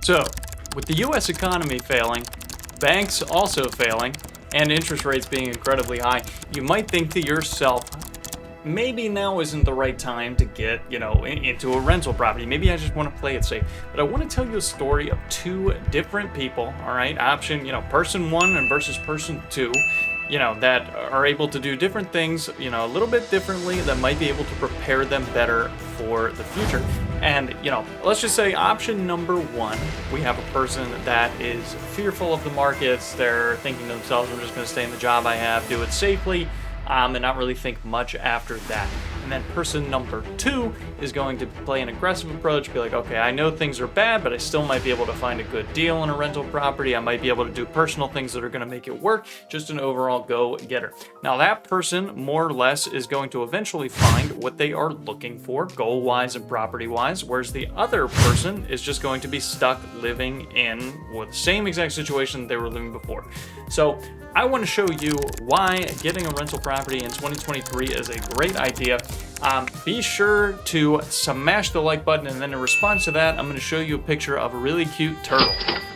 So, with the US economy failing, banks also failing, and interest rates being incredibly high, you might think to yourself, maybe now isn't the right time to get, into a rental property. Maybe I just want to play it safe. But I want to tell you a story of two different people, all right? Person one and versus person two, that are able to do different things, a little bit differently that might be able to prepare them better for the future. And, let's just say option number one, we have a person that is fearful of the markets. They're thinking to themselves, I'm just going to stay in the job I have, do it safely, and not really think much after that. And then person number two is going to play an aggressive approach, be like, okay, I know things are bad, but I still might be able to find a good deal on a rental property. I might be able to do personal things that are going to make it work, just an overall go-getter. Now that person, more or less, is going to eventually find what they are looking for, goal-wise and property-wise, whereas the other person is just going to be stuck living in the same exact situation they were living before. So I want to show you why getting a rental property in 2023 is a great idea. Be sure to smash the like button, and then in response to that, I'm going to show you a picture of a really cute turtle.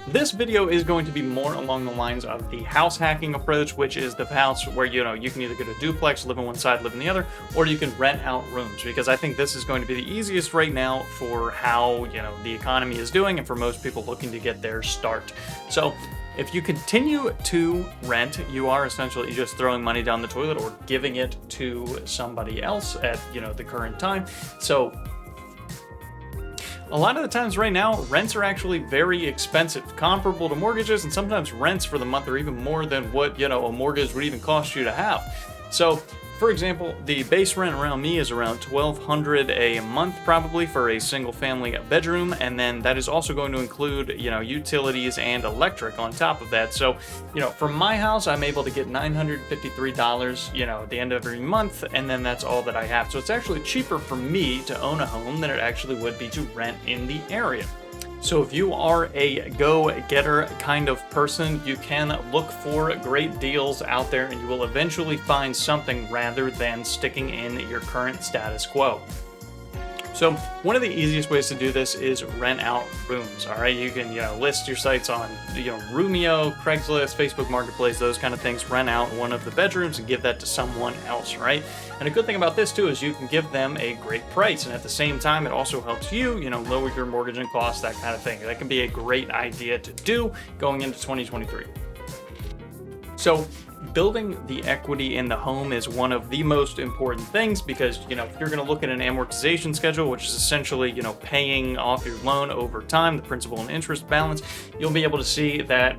This video is going to be more along the lines of the house hacking approach, which is the house where, you can either get a duplex, live in one side, live in the other, or you can rent out rooms, because I think this is going to be the easiest right now for how, the economy is doing and for most people looking to get their start. So if you continue to rent, you are essentially just throwing money down the toilet or giving it to somebody else at, the current time. So a lot of the times right now, rents are actually very expensive, comparable to mortgages, and sometimes rents for the month are even more than what, a mortgage would even cost you to have. So, for example, the base rent around me is around $1,200 a month, probably, for a single family bedroom, and then that is also going to include, utilities and electric on top of that. So, for my house, I'm able to get $953, at the end of every month, and then that's all that I have. So it's actually cheaper for me to own a home than it actually would be to rent in the area. So if you are a go-getter kind of person, you can look for great deals out there, and you will eventually find something rather than sticking in your current status quo. So one of the easiest ways to do this is rent out rooms, all right? You can, list your sites on, Roomio, Craigslist, Facebook Marketplace, those kind of things, rent out one of the bedrooms and give that to someone else, right? And a good thing about this too is you can give them a great price, and at the same time, it also helps you, lower your mortgage and costs, that kind of thing. That can be a great idea to do going into 2023. So building the equity in the home is one of the most important things, because, if you're going to look at an amortization schedule, which is essentially, paying off your loan over time, the principal and interest balance, you'll be able to see that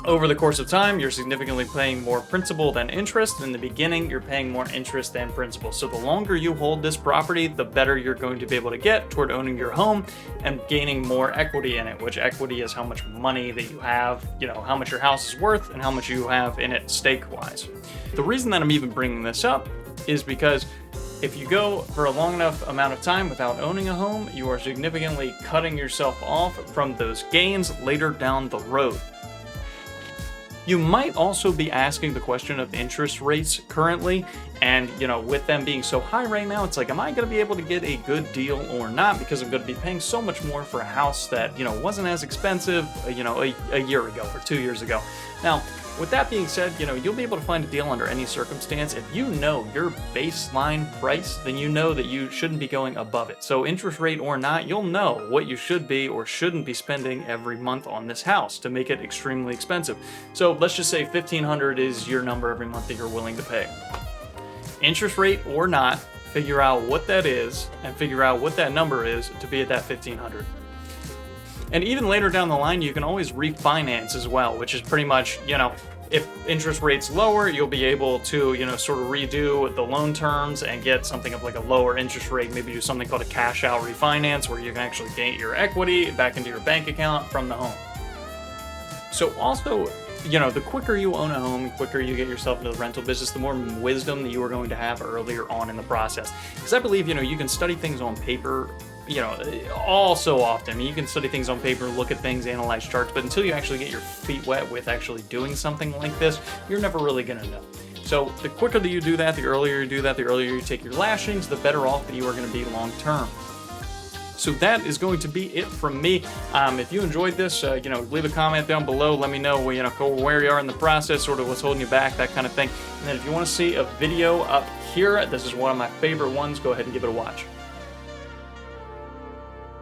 over the course of time, you're significantly paying more principal than interest. In the beginning, you're paying more interest than principal. So the longer you hold this property, the better you're going to be able to get toward owning your home and gaining more equity in it, which equity is how much money that you have, how much your house is worth and how much you have in it stake-wise. The reason that I'm even bringing this up is because if you go for a long enough amount of time without owning a home, you are significantly cutting yourself off from those gains later down the road. You might also be asking the question of interest rates currently, and with them being so high right now, it's like, am I going to be able to get a good deal or not? Because I'm going to be paying so much more for a house that wasn't as expensive a year ago or 2 years ago. Now, with that being said, you'll be able to find a deal under any circumstance. If you know your baseline price, then you know that you shouldn't be going above it. So interest rate or not, you'll know what you should be or shouldn't be spending every month on this house to make it extremely expensive. So let's just say $1,500 is your number every month that you're willing to pay. Interest rate or not, figure out what that is and figure out what that number is to be at that $1,500. And even later down the line, you can always refinance as well, which is pretty much, if interest rates lower, you'll be able to, sort of redo the loan terms and get something of like a lower interest rate, maybe do something called a cash out refinance, where you can actually gain your equity back into your bank account from the home. So also, the quicker you own a home, the quicker you get yourself into the rental business, the more wisdom that you are going to have earlier on in the process. Because I believe, you can study things on paper, all so often. You can study things on paper, look at things, analyze charts, but until you actually get your feet wet with actually doing something like this, you're never really going to know. So the quicker that you do that, the earlier you do that, the earlier you take your lashings, the better off that you are going to be long term. So that is going to be it from me. If you enjoyed this, leave a comment down below. Let me know, where you are in the process, sort of what's holding you back, that kind of thing. And then if you want to see a video up here, this is one of my favorite ones. Go ahead and give it a watch.